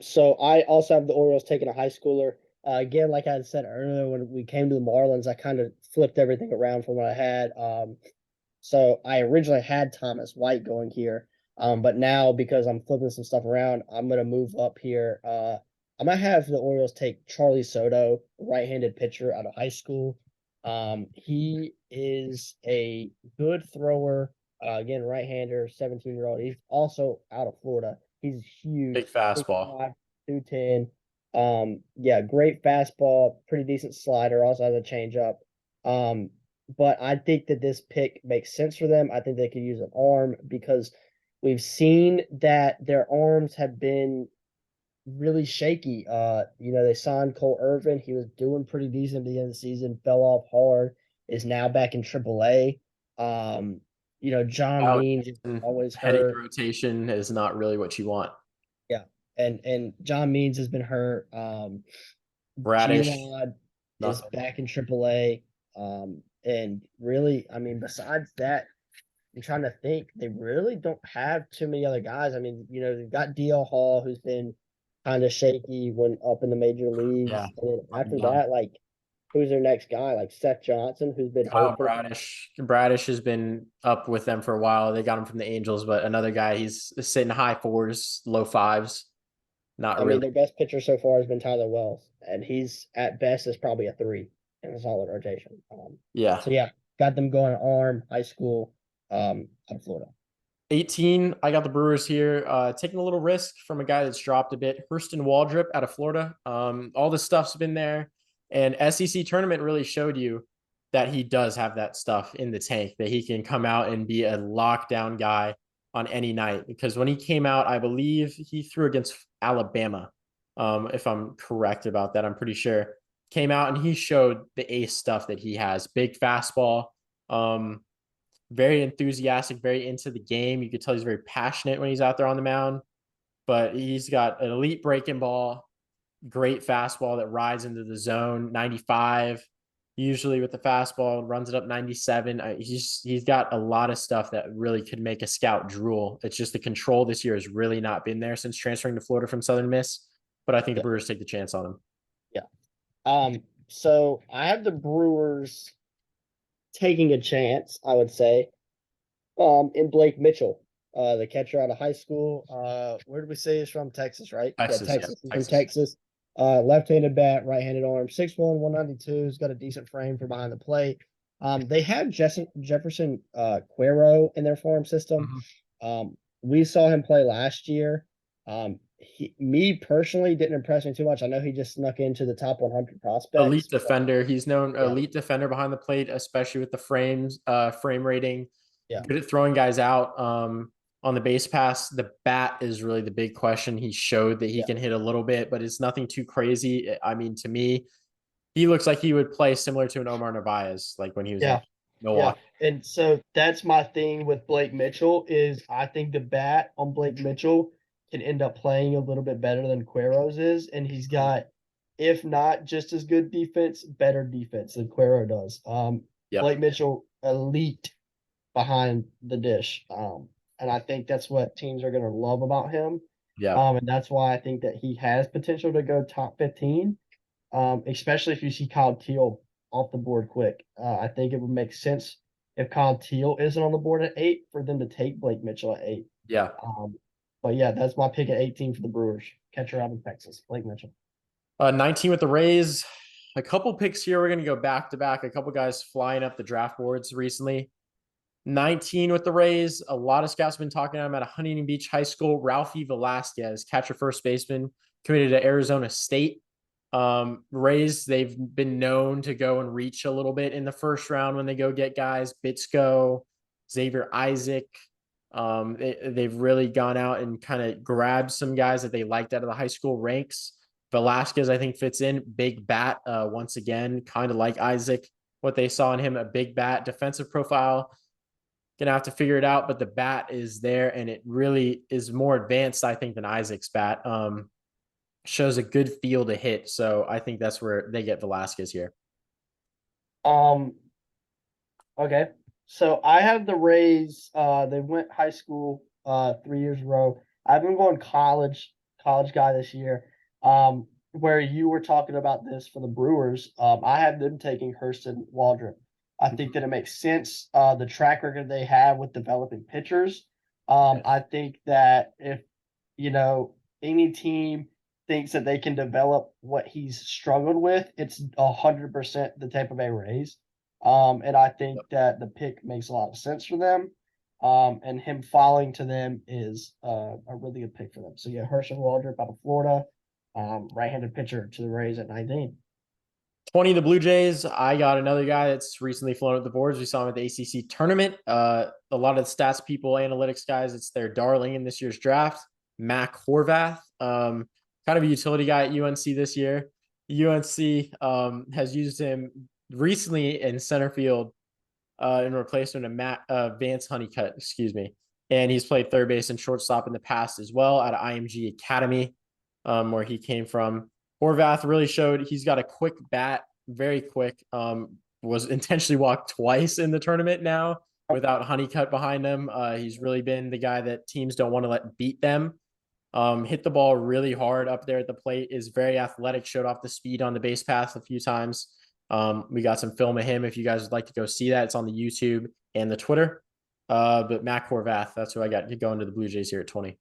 So I also have the Orioles taking a high schooler. Again, like I had said earlier, when we came to the Marlins, I kind of flipped everything around from what I had. So I originally had Thomas White going here. But now because I'm flipping some stuff around, I'm gonna move up here. I'm gonna have the Orioles take Charlie Soto, right-handed pitcher out of high school. He is a good thrower. Again, right-hander, 17-year-old. He's also out of Florida. He's Big huge, fastball. 6'5", 210. Yeah, great fastball, pretty decent slider, also has a changeup. But I think that this pick makes sense for them. I think they could use an arm because we've seen that their arms have been really shaky. They signed Cole Irvin. He was doing pretty decent at the end of the season, fell off hard, is now back in AAA. John Out Means is and always heading hurt. rotation is not really what you want. Yeah. And John Means has been hurt. Bradish, Gielad is nothing. back in AAA. And really, I mean, besides that, I'm trying to think. They really don't have too many other guys. I mean, they've got DL Hall, who's been kind of shaky when up in the major Yeah, leagues. And then up and after down. that, like, who's their next guy? Like Seth Johnson, who's been Kyle hurt. Bradish. Bradish has been up with them for a while. They got him from the Angels, but another guy, he's sitting high fours, low fives. Not I mean, really. their best pitcher so far has been Tyler Wells, and he's at best is probably a 3 in a solid rotation. Yeah. So yeah, got them going arm, high school, out of Florida. 18, I got the Brewers here. Taking a little risk from a guy that's dropped a bit. Hurston Waldrop out of Florida. All the stuff's been there. And SEC tournament really showed you that he does have that stuff in the tank, that he can come out and be a lockdown guy on any night. Because when he came out, I believe he threw against Alabama. If I'm correct about that, I'm pretty sure. Came out and he showed the ace stuff that he has. Big fastball. Very enthusiastic, very into the game. You could tell he's very passionate when he's out there on the mound, but he's got an elite breaking ball, great fastball that rides into the zone, 95, usually with the fastball, runs it up 97. He's got a lot of stuff that really could make a scout drool. It's just the control this year has really not been there since transferring to Florida from Southern Miss, but I think the Yeah, Brewers take the chance on him. yeah. So I have the Brewers taking a chance, I would say, in Blake Mitchell, the catcher out of high school. Where did we say he's from? Texas, right? Yeah, Texas, yeah, Texas. He's from Texas. Texas. Left-handed bat, right-handed arm, 6'1", 192. He's got a decent frame for behind the plate. They had Jefferson Cuero in their farm system. Mm-hmm. We saw him play last year. Me personally didn't impress me too much. I know he just snuck into the top 100 Elite prospects, but defender. He's known yeah, elite defender behind the plate, especially with the frame rating. yeah, Good at throwing guys out. On the base pass, the bat is really the big question. He showed that he yeah, can hit a little bit, but it's nothing too crazy. I mean, to me, he looks like he would play similar to an Omar Narvaez, like when he was in Yeah. Yeah. Milwaukee. And so that's my thing with Blake Mitchell is I think the bat on Blake Mitchell can end up playing a little bit better than Quero's is. And he's got, if not just as good defense, better defense than Quero does. Yep. Blake Mitchell, elite behind the dish. And I think that's what teams are going to love about him. Yeah. And that's why I think that he has potential to go top 15, especially if you see Kyle Teal off the board quick. I think it would make sense if Kyle Teal isn't on the board at 8 for them to take Blake Mitchell at 8. Yeah. But yeah, that's my pick at 18 for the Brewers. Catcher out in Texas, Blake Mitchell. 19 with the Rays. A couple picks here. We're going to go back to back. A couple guys flying up the draft boards recently. 19 with the Rays. A lot of scouts have been talking about him at Huntington Beach High School. Ralphie Velasquez, catcher first baseman, committed to Arizona State. Rays, they've been known to go and reach a little bit in the first round when they go get guys. Bitsko, Xavier Isaac. They've really gone out and kind of grabbed some guys that they liked out of the high school ranks. Velasquez, I think, fits in. Big bat, once again, kind of like Isaac. What they saw in him, a big bat, defensive profile. Gonna have to figure it out, but the bat is there, and it really is more advanced, I think, than Isaac's bat. Shows a good feel to hit, so I think that's where they get Velasquez here. Um, okay. So I have the Rays. They went high school 3 years in a row. I've been going college guy this year. Where you were talking about this for the Brewers, I have them taking Hurston Waldrop. I think that it makes sense. The track record they have with developing pitchers. I think that if any team thinks that they can develop what he's struggled with, it's 100% the Tampa Bay Rays. And I think that the pick makes a lot of sense for them. And him falling to them is a really good pick for them. So yeah, Herschel Waldrop out of Florida, right-handed pitcher to the Rays at 19. 20, the Blue Jays. I got another guy that's recently flown up the boards. We saw him at the ACC tournament. A lot of the stats people, analytics guys, it's their darling in this year's draft. Mac Horvath, kind of a utility guy at UNC this year. UNC has used him recently in center field in replacement of Vance Honeycutt, excuse me. And he's played third base and shortstop in the past as well at IMG Academy, where he came from. Horvath really showed he's got a quick bat, very quick. Was intentionally walked twice in the tournament now without Honeycutt behind him. He's really been the guy that teams don't want to let beat them. Hit the ball really hard up there at the plate, is very athletic, showed off the speed on the base path a few times. We got some film of him if you guys would like to go see that. It's on the YouTube and the Twitter. But Mac Horvath, that's who I got going to the Blue Jays here at 20.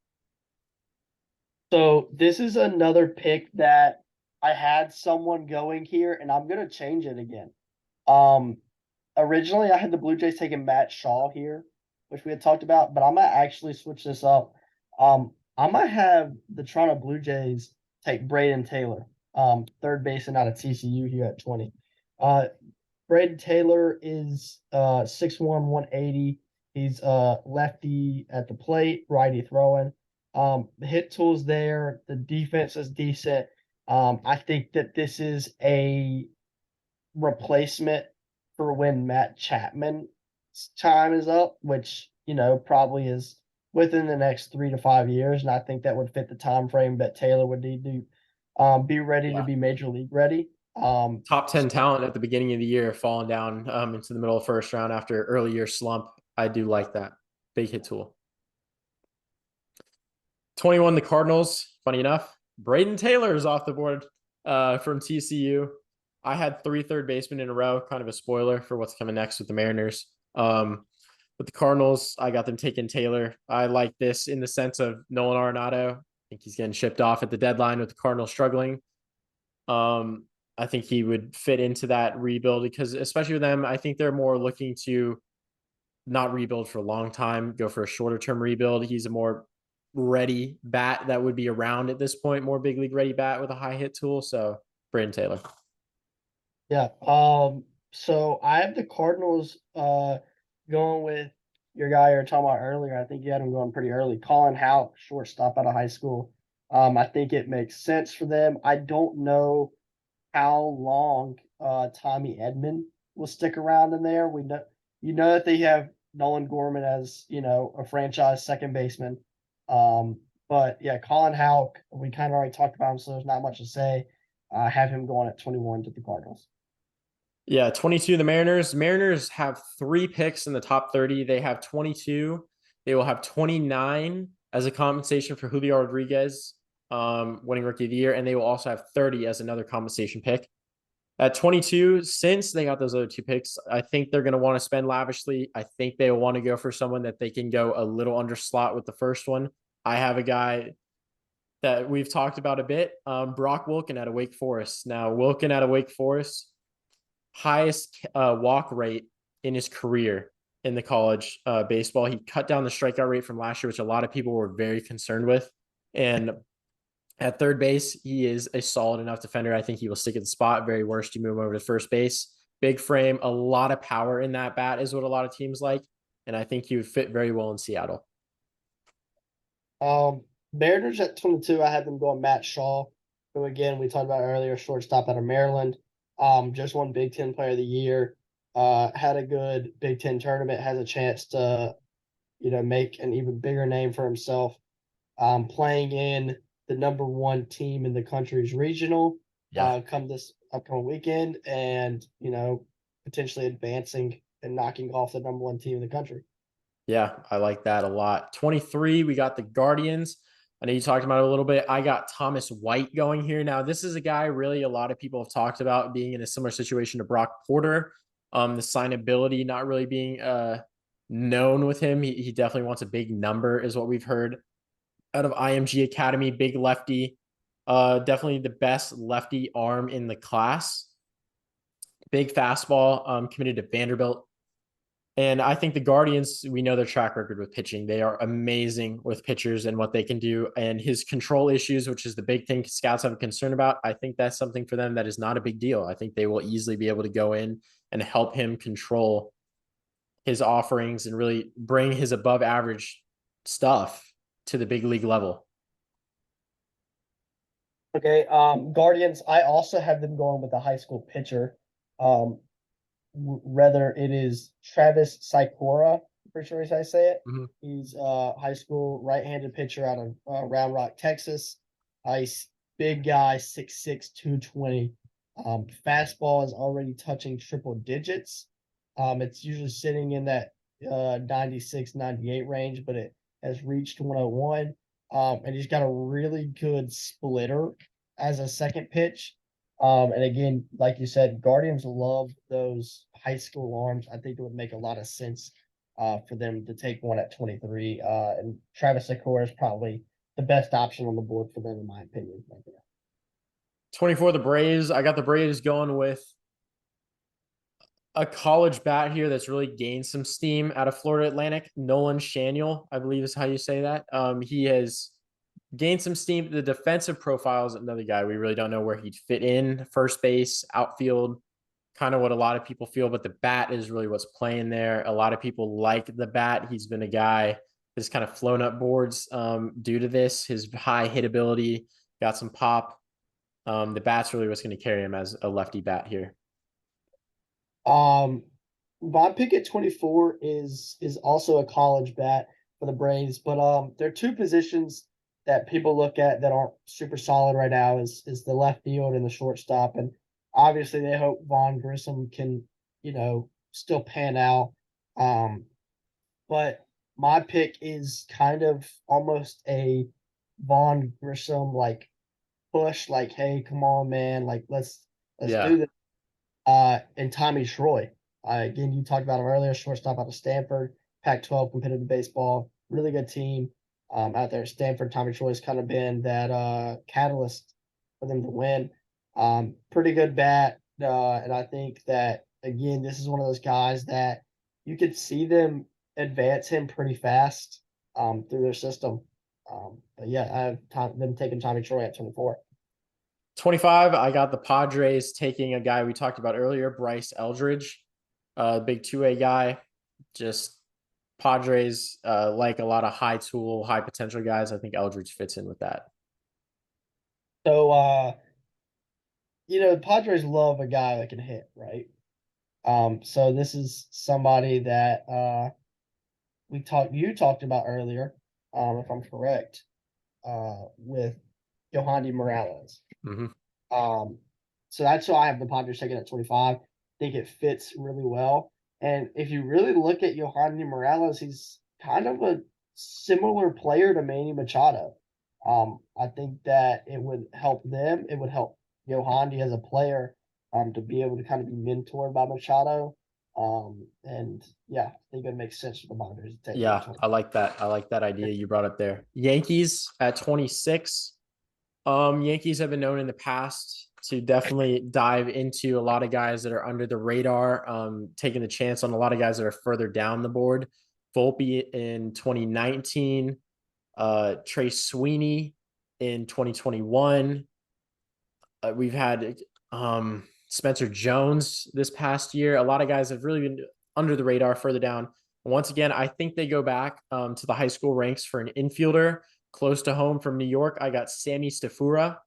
So this is another pick that I had someone going here, and I'm gonna change it again. Originally I had the Blue Jays taking Matt Shaw here, which we had talked about, but I'm gonna actually switch this up. I'm gonna have the Toronto Blue Jays take Braden Taylor, third baseman out of TCU here at 20. Uh, Braden Taylor is 6'1", 180. He's lefty at the plate, righty throwing. The hit tool's there. The defense is decent. I think that this is a replacement for when Matt Chapman's time is up, which probably is within the next 3 to 5 years, and I think that would fit the time frame that Taylor would need to be ready to be major league ready. Top 10 talent at the beginning of the year, falling down into the middle of the first round after early year slump. I do like that. Big hit tool. 21, the Cardinals. Funny enough, Braden Taylor is off the board from TCU. I had 3 third basemen in a row, kind of a spoiler for what's coming next with the Mariners. With the Cardinals, I got them taking Taylor. I like this in the sense of Nolan Arenado. I think he's getting shipped off at the deadline with the Cardinals struggling. I think he would fit into that rebuild because, especially with them, I think they're more looking to not rebuild for a long time, go for a shorter term rebuild. He's a more ready bat that would be around at this point, more big league ready bat with a high hit tool. So, Braden Taylor. Yeah. So I have the Cardinals going with your guy you were talking about earlier. I think you had him going pretty early. Colin Houck, shortstop out of high school. I think it makes sense for them. I don't know how long Tommy Edman will stick around in there. We know that they have Nolan Gorman as a franchise second baseman. But yeah, Colin Houck, we kind of already talked about him, so there's not much to say. Have him going at 21 to the Cardinals. Yeah, 22, the Mariners. Mariners have 3 picks in the top 30. They have 22. They will have 29 as a compensation for Julio Rodriguez, winning rookie of the year. And they will also have 30 as another compensation pick. At 22, since they got those other 2 picks, I think they're going to want to spend lavishly. I think they will want to go for someone that they can go a little under slot with the first one. I have a guy that we've talked about a bit, Brock Wilken out of Wake Forest. Now, Wilken out of Wake Forest, highest walk rate in his career in the college baseball. He cut down the strikeout rate from last year, which a lot of people were very concerned with. And at third base, he is a solid enough defender. I think he will stick at the spot. Very worst, you move him over to first base. Big frame, a lot of power in that bat is what a lot of teams like. And I think he would fit very well in Seattle. Mariners at 22, I had them going Matt Shaw, who again we talked about earlier, shortstop out of Maryland. Just won Big Ten Player of the Year. Had a good Big Ten tournament. Has a chance to, make an even bigger name for himself. Playing in the number 1 team in the country's regional. Come this upcoming weekend, and potentially advancing and knocking off the number 1 team in the country. Yeah, I like that a lot. 23, we got the Guardians. I know you talked about it a little bit. I got Thomas White going here. Now, this is a guy really a lot of people have talked about being in a similar situation to Brock Porter. The signability not really being known with him. He definitely wants a big number, is what we've heard out of IMG Academy. Big lefty. Definitely the best lefty arm in the class. Big fastball, committed to Vanderbilt. And I think the Guardians, we know their track record with pitching. They are amazing with pitchers and what they can do. And his control issues, which is the big thing scouts have a concern about, I think that's something for them that is not a big deal. I think they will easily be able to go in and help him control his offerings and really bring his above average stuff to the big league level. Okay, Guardians, I also have them going with a high school pitcher. Um, Whether it is Travis Sikora, pretty sure is how I say it. Mhm. He's a high school right-handed pitcher out of Round Rock, Texas. He's big guy, 6'6", 220. Fastball is already touching triple digits. It's usually sitting in that 96, 98 range, but it has reached 101. And he's got a really good splitter as a second pitch. And again, like you said, Guardians love those high school arms. I think it would make a lot of sense for them to take one at 23. And Travis Sakura is probably the best option on the board for them, in my opinion. Right there. 24, the Braves. I got the Braves going with a college bat here that's really gained some steam out of Florida Atlantic. Nolan Shaniel, I believe is how you say that. He has gained some steam. The defensive profile is another guy we really don't know where he'd fit in. First base, outfield, kind of what a lot of people feel, but the bat is really what's playing there. A lot of people like the bat. He's been a guy that's kind of flown up boards due to this. His high hit ability, got some pop. The bat's really what's going to carry him as a lefty bat here. Um, my pick at 24 is also a college bat for the Braves, but there are two positions that people look at that aren't super solid right now is the left field and the shortstop, and obviously they hope Vaughn Grissom can still pan out. Um, but my pick is kind of almost a Vaughn Grissom like push, like hey, come on, man, like let's Yeah. do this and Tommy Troy. Again, you talked about him earlier, shortstop out of Stanford, Pac-12 competitive baseball, really good team out there at Stanford. Tommy Troy's kind of been that catalyst for them to win. Pretty good bat, and I think that again, this is one of those guys that you could see them advance him pretty fast through their system. But yeah, I have them taking Tommy Troy at 24. 25, I got the Padres taking a guy we talked about earlier, Bryce Eldridge, big two-way guy. Just Padres like a lot of high tool, high potential guys. I think Eldridge fits in with that. So the Padres love a guy that can hit, right? So this is somebody that you talked about earlier, if I'm correct, with Yohandy Morales. Mm-hmm. Um, so that's why I have the Padres taking at 25. I think it fits really well. And if you really look at Yohandy Morales, he's kind of a similar player to Manny Machado. I think that it would help them. It would help Yohandy as a player to be able to kind of be mentored by Machado. And yeah, I think it makes sense for the Padres to take him at Yeah, 20. I like that. I like that idea you brought up there. Yankees at 26. Yankees have been known in the past to definitely dive into a lot of guys that are under the radar, taking the chance on a lot of guys that are further down the board. Volpe in 2019, Trey Sweeney in 2021. We've had Spencer Jones this past year. A lot of guys have really been under the radar further down. Once again, I think they go back to the high school ranks for an infielder close to home from New York. I got Sammy Stafura,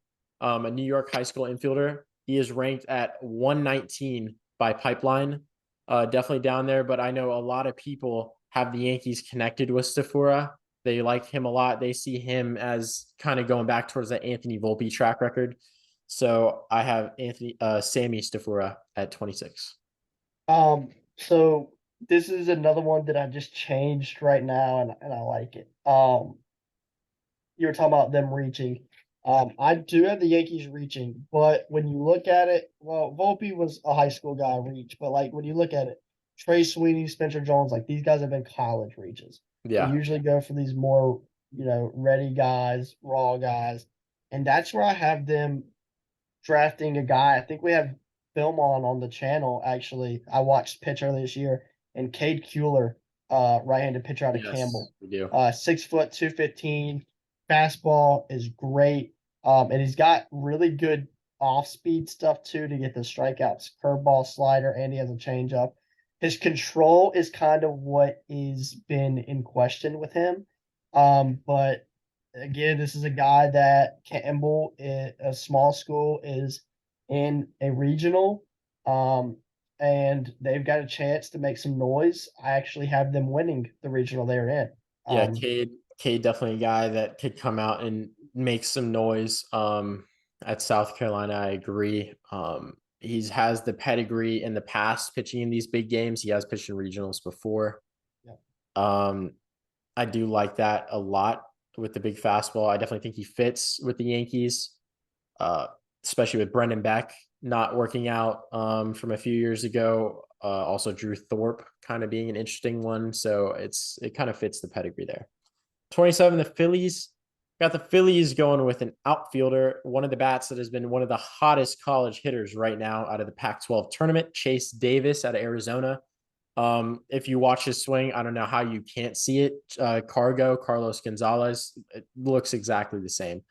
a New York high school infielder. He is ranked at 119 by Pipeline. Definitely down there, but I know a lot of people have the Yankees connected with Stafura. They like him a lot. They see him as kind of going back towards that Anthony Volpe track record. So I have Sammy Stafura at 26. So this is another one that I just changed right now, and I like it. You were talking about them reaching. I do have the Yankees reaching, but when you look at it, well, Volpe was a high school guy reach, but like when you look at it, Trey Sweeney, Spencer Jones, like these guys have been college reaches. They Yeah. usually go for these more, ready guys, raw guys, and that's where I have them drafting a guy. I think we have film on the channel. Actually, I watched pitch earlier this year, and Cade Kuehler, right-handed pitcher out of Yes, Campbell. we do. 6 foot 215, fastball is great. And he's got really good off-speed stuff too to get the strikeouts, curveball, slider, and he has a changeup. His control is kind of what is been in question with him. But again, this is a guy that Campbell, a small school, is in a regional. And they've got a chance to make some noise. I actually have them winning the regional they're in. Yeah, Cade definitely a guy that could come out and make some noise. At South Carolina, I agree. He's has the pedigree in the past pitching in these big games. He has pitched in regionals before. Yeah. I do like that a lot with the big fastball. I definitely think he fits with the Yankees, uh, especially with Brendan Beck not working out from a few years ago. Also, Drew Thorpe kind of being an interesting one. So it kind of fits the pedigree there. 27, the Phillies. Got the Phillies going with an outfielder, one of the bats that has been one of the hottest college hitters right now out of the Pac-12 tournament, Chase Davis out of Arizona. If you watch his swing, I don't know how you can't see it. Carlos Gonzalez, it looks exactly the same.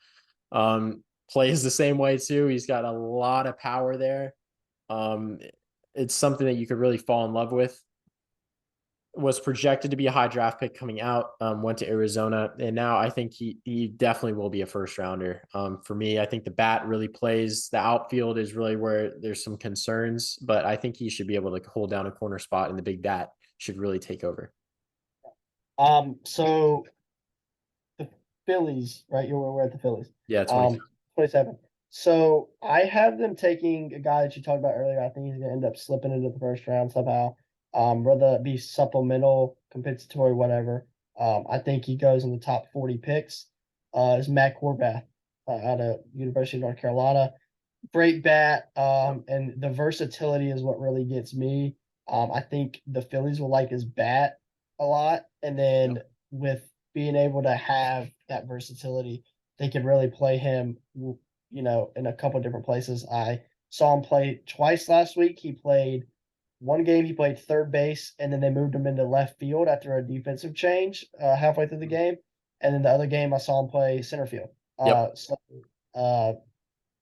Plays the same way too. He's got a lot of power there. It's something that you could really fall in love with. Was projected to be a high draft pick coming out, went to Arizona, and now I think he definitely will be a first rounder. For me, I think the bat really plays. The outfield is really where there's some concerns, but I think he should be able to hold down a corner spot, and the big bat should really take over. So the Phillies, right? We're at the Phillies. Yeah, 20. 27. So I have them taking a guy that you talked about earlier. I think he's going to end up slipping into the first round somehow. Whether it be supplemental, compensatory, whatever. I think he goes in the top 40 picks. Is Matt Horvath out of University of North Carolina. Great bat. And the versatility is what really gets me. I think the Phillies will like his bat a lot. And then with being able to have that versatility, they can really play him, in a couple different places. I saw him play twice last week. One game he played third base, and then they moved him into left field after a defensive change halfway through the game. And then the other game, I saw him play center field. Yep.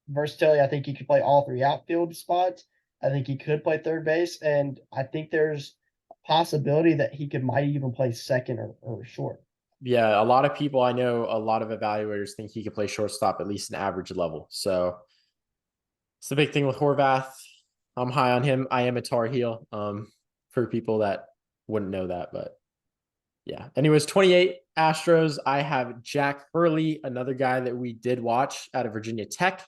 Versatility, I think he could play all three outfield spots. I think he could play third base, and I think there's a possibility that might even play second or short. Yeah, a lot of people I know, a lot of evaluators think he could play shortstop at least an average level. So it's the big thing with Horvath. I'm high on him. I am a Tar Heel. For people that wouldn't know that, but yeah. Anyways, 28 Astros. I have Jack Hurley, another guy that we did watch out of Virginia Tech.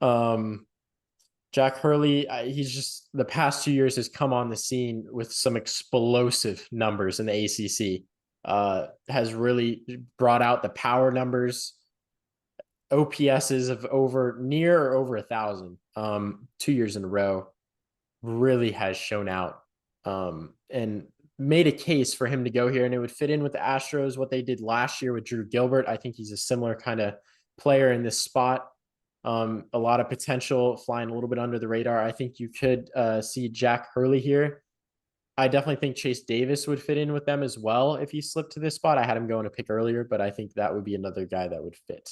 Jack Hurley, he's just the past 2 years has come on the scene with some explosive numbers in the ACC. Has really brought out the power numbers. OPSs of near or over 1,000, 2 years in a row, really has shown out, and made a case for him to go here. And it would fit in with the Astros, what they did last year with Drew Gilbert. I think he's a similar kind of player in this spot. A lot of potential, flying a little bit under the radar. I think you could see Jack Hurley here. I definitely think Chase Davis would fit in with them as well if he slipped to this spot. I had him going to pick earlier, but I think that would be another guy that would fit.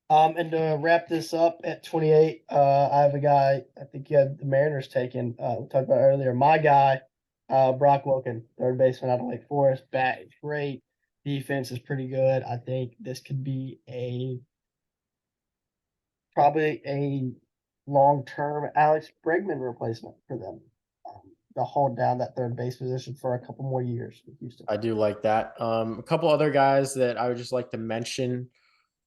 And to wrap this up at 28, I have a guy. I think you had the Mariners taken. We talked about earlier. My guy, Brock Wilken, third baseman out of Lake Forest. Bat is great. Defense is pretty good. I think this could be probably a long-term Alex Bregman replacement for them. To hold down that third base position for a couple more years with Houston. I do like that. A couple other guys that I would just like to mention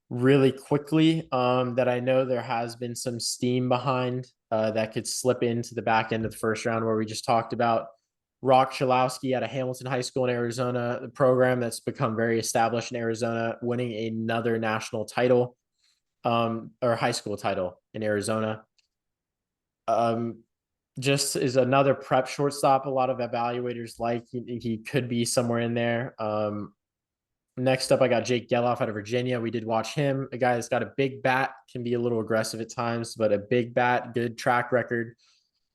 really quickly, that I know there has been some steam behind, that could slip into the back end of the first round, where we just talked about Rock Chalowski out of Hamilton High School in Arizona, the program that's become very established in Arizona, winning another national title, or high school title in Arizona. Just is another prep shortstop. A lot of evaluators like he could be somewhere in there. Next up, I got Jake Geloff out of Virginia. We did watch him. A guy that's got a big bat, can be a little aggressive at times, but a big bat, good track record.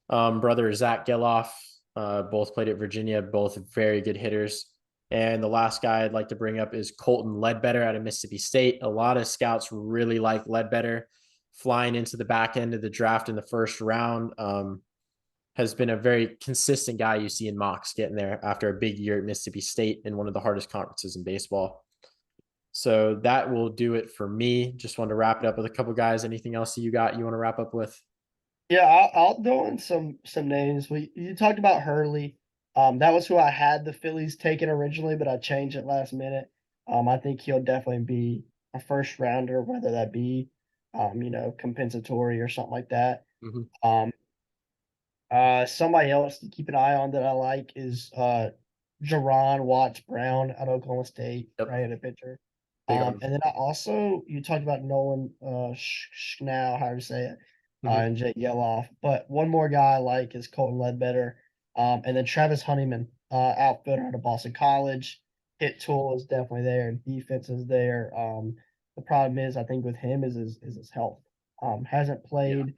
brother Zach Geloff. Both played at Virginia, both very good hitters. And the last guy I'd like to bring up is Colton Ledbetter out of Mississippi State. A lot of scouts really like Ledbetter, flying into the back end of the draft in the first round. Has been a very consistent guy you see in mocks getting there after a big year at Mississippi State in one of the hardest conferences in baseball. So that will do it for me. Just wanted to wrap it up with a couple guys. Anything else you got you want to wrap up with? Yeah, I'll throw in some names. You talked about Hurley. That was who I had the Phillies taken originally, but I changed it last minute. I think he'll definitely be a first rounder, whether that be, compensatory or something like that. Mhm. Somebody else to keep an eye on that I like is Jerron Watts Brown out of Oklahoma State, Yep. right, a pitcher. Big on. And then you talked about Nolan Schnau, however you say it, and Jake Yeloff. But one more guy I like is Colton Ledbetter. And then Travis Honeyman, outfielder out of Boston College. Hit tool is definitely there, and defense is there. The problem is, I think with him is his health. Hasn't played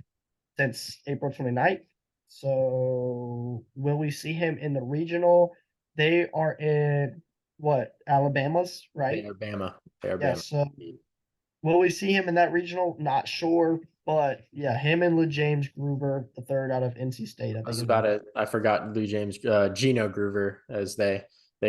since April 29th. So will we see him in the regional? They are in what, Alabama's, right? They are Bama. They are Yeah, Bama. so will we see him in that regional? Not sure. But yeah, him and Lou James Gruber, the third out of NC State, I I think was is about it. I forgot Lou James, Gino Groover, as they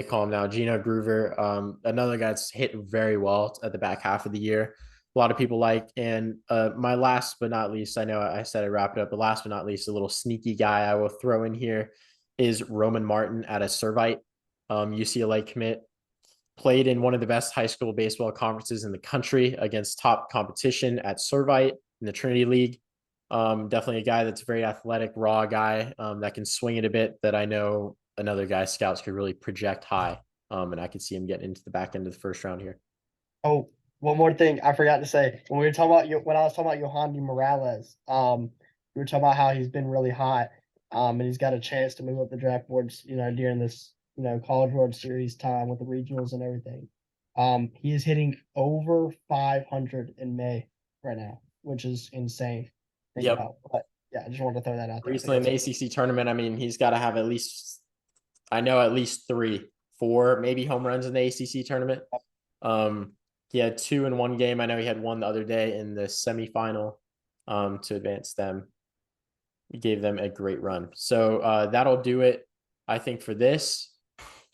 call him now. Gino Groover, another guy that's hit very well at the back half of the year. A lot of people like, and my last but not least, I know I said I wrap it up, but last but not least, a little sneaky guy I will throw in here is Roman Martin at a Servite, UCLA commit. Played in one of the best high school baseball conferences in the country against top competition at Servite in the Trinity League. Definitely a guy that's a very athletic, raw guy that can swing it a bit. That I know another guy scouts could really project high, and I could see him getting into the back end of the first round here. Oh, one more thing I forgot to say. When we were talking about when I was talking about Yohandy Morales, we were talking about how he's been really hot. And he's got a chance to move up the draft boards, during this, College World Series time with the regionals and everything. He is hitting over 500 in May right now, which is insane. to Think Yep. about. But yeah, I just wanted to throw that out there. Recently in the ACC tournament, I mean, he's got to have at least, I know at least 3, 4, maybe home runs in the ACC tournament. He had 2 in one game. I know he had one the other day in the semifinal to advance them. He gave them a great run. So that'll do it, I think, for this.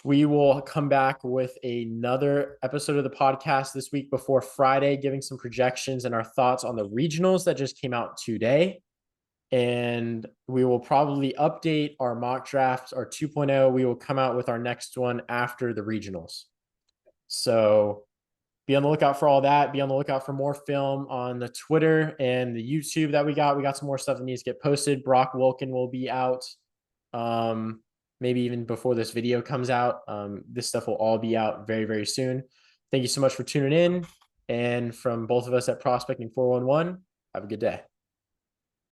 We will come back with another episode of the podcast this week before Friday, giving some projections and our thoughts on the regionals that just came out today. And we will probably update our mock drafts, our 2.0. We will come out with our next one after the regionals. So be on the lookout for all that. Be on the lookout for more film on the Twitter and the YouTube that we got. We got some more stuff that needs to get posted. Brock Wilkin will be out. Maybe even before this video comes out. This stuff will all be out very, very soon. Thank you so much for tuning in. And from both of us at Prospecting411, have a good day.